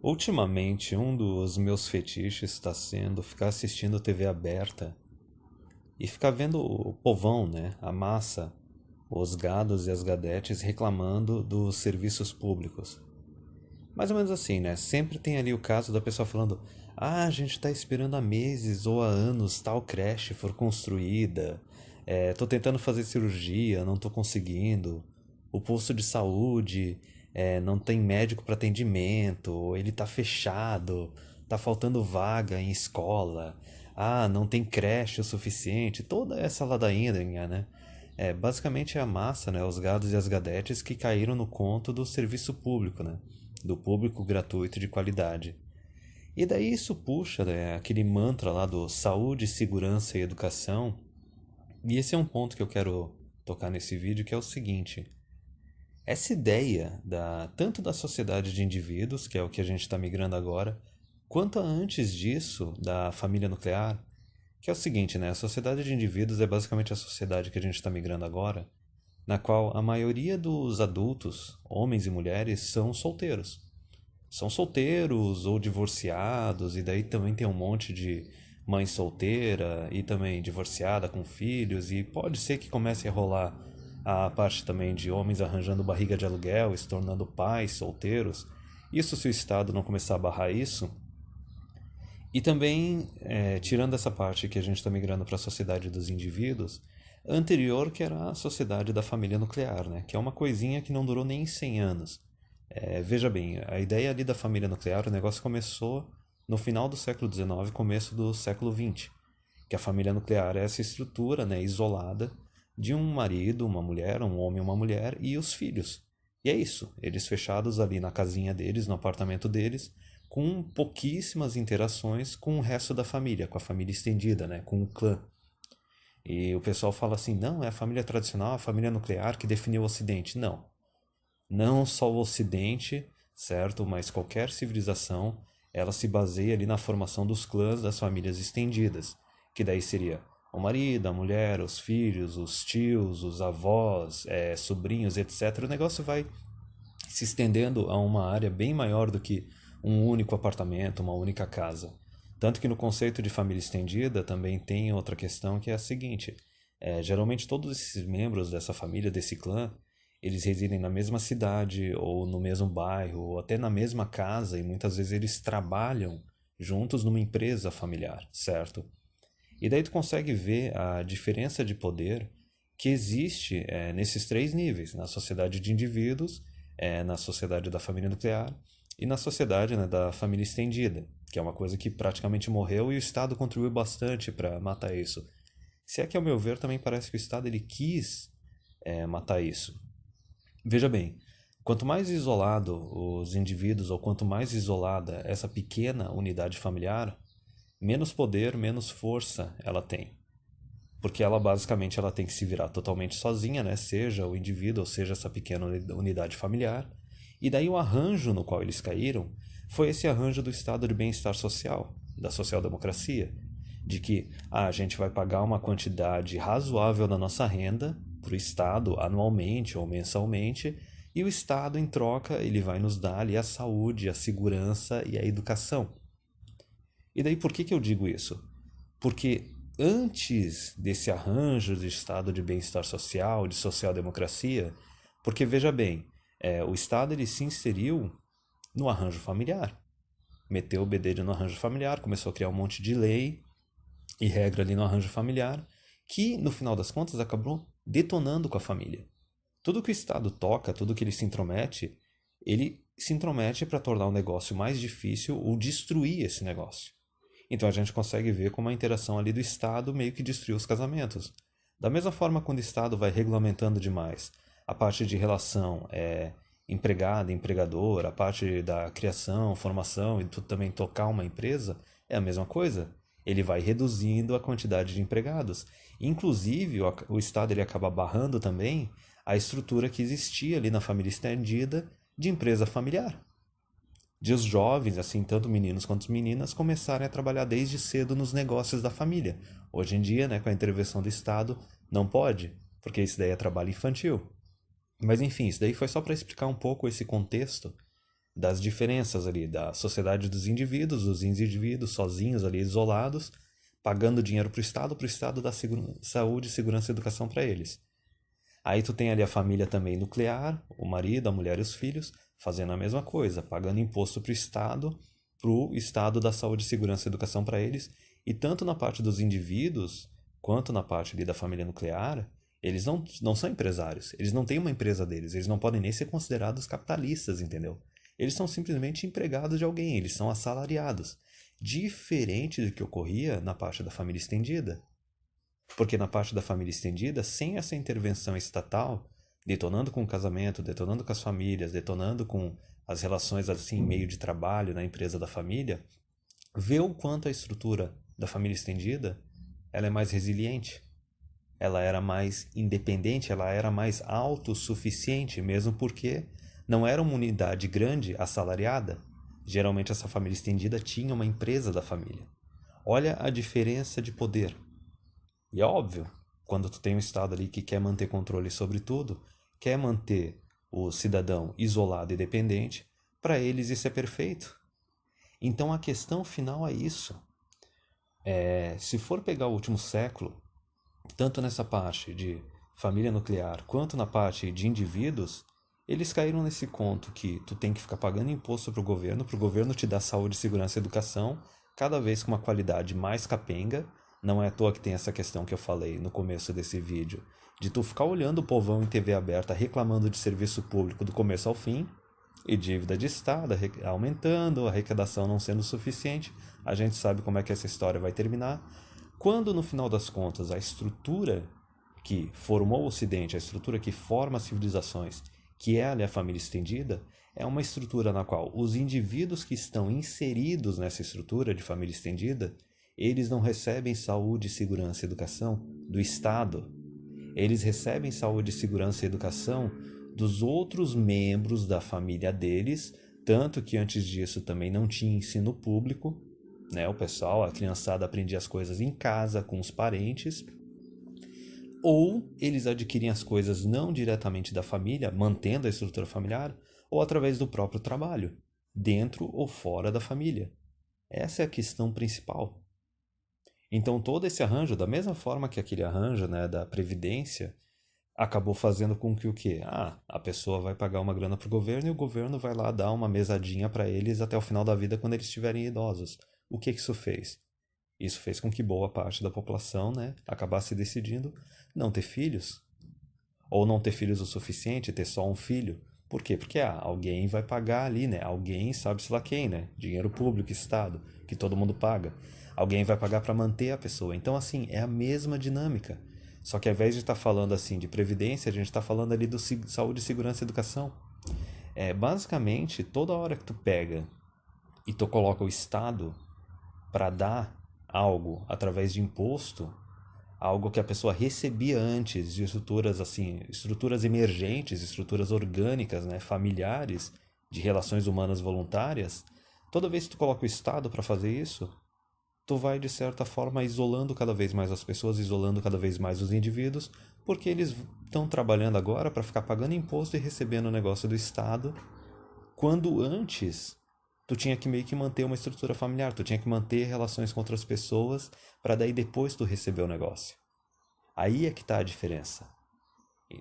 Ultimamente, um dos meus fetiches está sendo ficar assistindo TV aberta e ficar vendo o povão, né? A massa, os gados e as gadetes reclamando dos serviços públicos. Mais ou menos assim, né? Sempre tem ali o caso da pessoa falando: Ah, a gente está esperando há meses ou há anos tal creche for construída. Tô tentando fazer cirurgia, não tô conseguindo. O posto de saúde não tem médico para atendimento, ou ele tá fechado, tá faltando vaga em escola. Ah, não tem creche o suficiente. Toda essa ladainha, né? Basicamente é a massa, né? Os gados e as gadetes que caíram no conto do serviço público, né? Do público gratuito de qualidade. E daí isso puxa, né, aquele mantra lá do saúde, segurança e educação. E esse é um ponto que eu quero tocar nesse vídeo, que é o seguinte: essa ideia tanto da sociedade de indivíduos, que é o que a gente está migrando agora, quanto antes disso, da família nuclear, que é o seguinte, né? A sociedade de indivíduos é basicamente a sociedade que a gente está migrando agora, na qual a maioria dos adultos, homens e mulheres, são solteiros. São solteiros ou divorciados, e daí também tem um monte de mãe solteira e também divorciada com filhos, e pode ser que comece a rolar a parte também de homens arranjando barriga de aluguel e se tornando pais solteiros. Isso se o Estado não começar a barrar isso. E também, tirando essa parte que a gente está migrando para a sociedade dos indivíduos, anterior que era a sociedade da família nuclear, né? Que é uma coisinha que não durou nem 100 anos. Veja bem, a ideia ali da família nuclear, o negócio começou no final do século XIX, começo do século XX, que a família nuclear é essa estrutura, né, isolada de um marido, uma mulher, um homem e uma mulher e os filhos. E é isso, eles fechados ali na casinha deles, no apartamento deles, com pouquíssimas interações com o resto da família, com a família estendida, né, com o clã. E o pessoal fala assim, não, é a família tradicional, a família nuclear que definiu o Ocidente. Não, não só o Ocidente, certo? Mas qualquer civilização, ela se baseia ali na formação dos clãs das famílias estendidas, que daí seria o marido, a mulher, os filhos, os tios, os avós, sobrinhos, etc. O negócio vai se estendendo a uma área bem maior do que um único apartamento, uma única casa. Tanto que no conceito de família estendida também tem outra questão que é a seguinte: geralmente todos esses membros dessa família, desse clã, eles residem na mesma cidade ou no mesmo bairro ou até na mesma casa e muitas vezes eles trabalham juntos numa empresa familiar, certo? E daí tu consegue ver a diferença de poder que existe nesses três níveis, na sociedade de indivíduos, na sociedade da família nuclear e na sociedade, né, da família estendida, que é uma coisa que praticamente morreu e o Estado contribuiu bastante para matar isso. Se é que, ao meu ver, também parece que o Estado ele quis matar isso. Veja bem, quanto mais isolado os indivíduos ou quanto mais isolada essa pequena unidade familiar, menos poder, menos força ela tem. Porque ela basicamente ela tem que se virar totalmente sozinha, né? Seja o indivíduo ou seja essa pequena unidade familiar. E daí o arranjo no qual eles caíram foi esse arranjo do estado de bem-estar social, da social-democracia, de que a gente vai pagar uma quantidade razoável da nossa renda para o Estado anualmente ou mensalmente, e o Estado, em troca, ele vai nos dar ali a saúde, a segurança e a educação. E daí por que eu digo isso? Porque antes desse arranjo de estado de bem-estar social, de social-democracia, porque veja bem, o Estado ele se inseriu no arranjo familiar. Meteu o bedelho no arranjo familiar, começou a criar um monte de lei e regra ali no arranjo familiar, que no final das contas acabou detonando com a família. Tudo que o Estado toca, tudo que ele se intromete para tornar o negócio mais difícil ou destruir esse negócio. Então a gente consegue ver como a interação ali do Estado meio que destruiu os casamentos. Da mesma forma, quando o Estado vai regulamentando demais a parte de relação empregado, empregador, a parte da criação, formação e também tocar uma empresa, é a mesma coisa. Ele vai reduzindo a quantidade de empregados. Inclusive, o Estado ele acaba barrando também a estrutura que existia ali na família estendida de empresa familiar, de os jovens, assim, tanto meninos quanto meninas, começarem a trabalhar desde cedo nos negócios da família. Hoje em dia, né, com a intervenção do Estado, não pode, porque isso daí é trabalho infantil. Mas enfim, isso daí foi só para explicar um pouco esse contexto das diferenças ali da sociedade dos indivíduos, os indivíduos sozinhos ali, isolados, pagando dinheiro para o Estado dar saúde, segurança e educação para eles. Aí tu tem ali a família também nuclear, o marido, a mulher e os filhos, fazendo a mesma coisa, pagando imposto para o Estado dar saúde, segurança e educação para eles. E tanto na parte dos indivíduos, quanto na parte ali da família nuclear, eles não são empresários, eles não têm uma empresa deles, eles não podem nem ser considerados capitalistas, entendeu? Eles são simplesmente empregados de alguém, eles são assalariados. Diferente do que ocorria na parte da família estendida. Porque na parte da família estendida, sem essa intervenção estatal, detonando com o casamento, detonando com as famílias, detonando com as relações assim, meio de trabalho na empresa da família, vê o quanto a estrutura da família estendida ela é mais resiliente. Ela era mais independente, ela era mais autossuficiente, mesmo porque não era uma unidade grande assalariada. Geralmente essa família estendida tinha uma empresa da família. Olha a diferença de poder. E é óbvio, quando tu tem um Estado ali que quer manter controle sobre tudo, quer manter o cidadão isolado e dependente, para eles isso é perfeito. Então a questão final é isso. Se for pegar o último século, tanto nessa parte de família nuclear quanto na parte de indivíduos, eles caíram nesse conto que tu tem que ficar pagando imposto para o governo te dar saúde, segurança e educação, cada vez com uma qualidade mais capenga. Não é à toa que tem essa questão que eu falei no começo desse vídeo, de tu ficar olhando o povão em TV aberta reclamando de serviço público do começo ao fim, e dívida de Estado aumentando, a arrecadação não sendo suficiente. A gente sabe como é que essa história vai terminar. Quando, no final das contas, a estrutura que formou o Ocidente, a estrutura que forma as civilizações, que é ali a família estendida, é uma estrutura na qual os indivíduos que estão inseridos nessa estrutura de família estendida, eles não recebem saúde, segurança e educação do Estado. Eles recebem saúde, segurança e educação dos outros membros da família deles, tanto que antes disso também não tinha ensino público, né? O pessoal, a criançada aprendia as coisas em casa, com os parentes, ou eles adquirem as coisas não diretamente da família, mantendo a estrutura familiar, ou através do próprio trabalho, dentro ou fora da família. Essa é a questão principal. Então todo esse arranjo, da mesma forma que aquele arranjo, né, da Previdência, acabou fazendo com que o quê? A pessoa vai pagar uma grana para o governo e o governo vai lá dar uma mesadinha para eles até o final da vida quando eles estiverem idosos. O que isso fez? Isso fez com que boa parte da população, né, acabasse decidindo não ter filhos. Ou não ter filhos o suficiente, ter só um filho. Por quê? Porque alguém vai pagar ali, né? Alguém, sabe-se lá quem, né? Dinheiro público, Estado, que todo mundo paga. Alguém vai pagar para manter a pessoa. Então, assim, é a mesma dinâmica. Só que ao invés de estar falando assim de previdência, a gente está falando ali do saúde, segurança e educação. Basicamente, toda hora que tu pega e tu coloca o Estado para dar algo através de imposto, algo que a pessoa recebia antes de estruturas assim, estruturas emergentes, estruturas orgânicas, né, familiares, de relações humanas voluntárias, toda vez que tu coloca o Estado para fazer isso, tu vai de certa forma isolando cada vez mais as pessoas, isolando cada vez mais os indivíduos, porque eles estão trabalhando agora para ficar pagando imposto e recebendo o negócio do Estado, quando antes tu tinha que meio que manter uma estrutura familiar, tu tinha que manter relações com outras pessoas para daí depois tu receber o negócio. Aí é que está a diferença.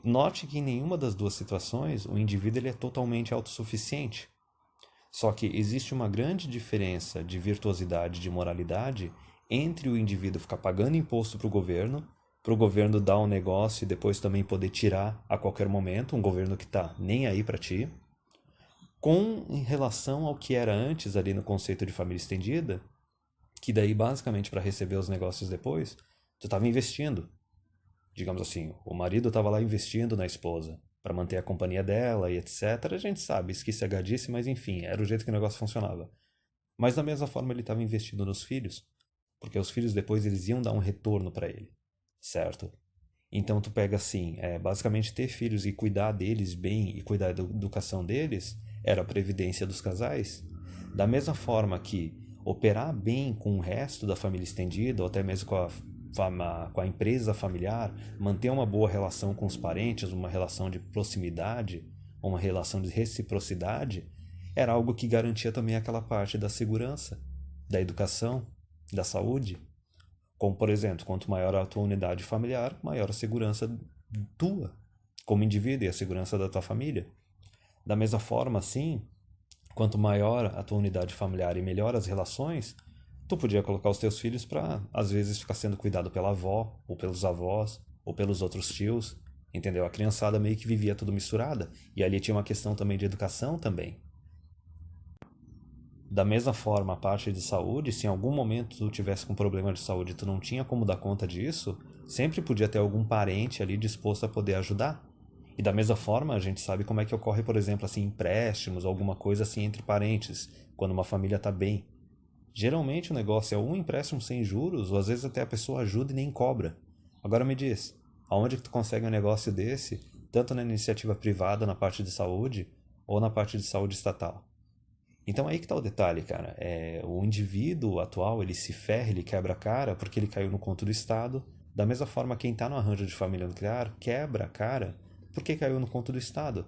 Note que em nenhuma das duas situações o indivíduo ele é totalmente autossuficiente. Só que existe uma grande diferença de virtuosidade, de moralidade, entre o indivíduo ficar pagando imposto para o governo dar um negócio e depois também poder tirar a qualquer momento, um governo que está nem aí para ti, em relação ao que era antes ali no conceito de família estendida, que daí basicamente para receber os negócios depois, tu estava investindo. Digamos assim, o marido estava lá investindo na esposa para manter a companhia dela e etc. A gente sabe, esquece a gadice, mas enfim, era o jeito que o negócio funcionava. Mas da mesma forma ele estava investindo nos filhos, porque os filhos depois eles iam dar um retorno para ele, certo? Então tu pega assim, basicamente ter filhos e cuidar deles bem e cuidar da educação deles era a previdência dos casais. Da mesma forma que operar bem com o resto da família estendida, ou até mesmo com a empresa familiar, manter uma boa relação com os parentes, uma relação de proximidade, uma relação de reciprocidade, era algo que garantia também aquela parte da segurança, da educação, da saúde. Como, por exemplo, quanto maior a tua unidade familiar, maior a segurança tua, como indivíduo, e a segurança da tua família. Da mesma forma, assim, quanto maior a tua unidade familiar e melhor as relações, tu podia colocar os teus filhos para, às vezes, ficar sendo cuidado pela avó, ou pelos avós, ou pelos outros tios, entendeu? A criançada meio que vivia tudo misturada, e ali tinha uma questão também de educação também. Da mesma forma, a parte de saúde, se em algum momento tu tivesse com problema de saúde e tu não tinha como dar conta disso, sempre podia ter algum parente ali disposto a poder ajudar. E da mesma forma, a gente sabe como é que ocorre, por exemplo, assim, empréstimos ou alguma coisa assim entre parentes, quando uma família está bem. Geralmente o negócio é um empréstimo sem juros, ou às vezes até a pessoa ajuda e nem cobra. Agora me diz, aonde que tu consegue um negócio desse, tanto na iniciativa privada, na parte de saúde, ou na parte de saúde estatal? Então aí que tá o detalhe, cara. O indivíduo atual, ele se ferra, ele quebra a cara porque ele caiu no conto do Estado. Da mesma forma, quem tá no arranjo de família nuclear quebra a cara porque caiu no conto do Estado.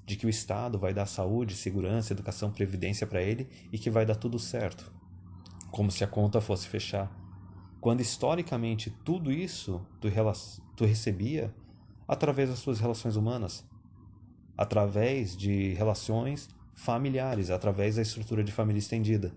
De que o Estado vai dar saúde, segurança, educação, previdência para ele e que vai dar tudo certo. Como se a conta fosse fechar. Quando historicamente tudo isso tu recebia através das suas relações humanas, através de relações familiares, através da estrutura de família estendida.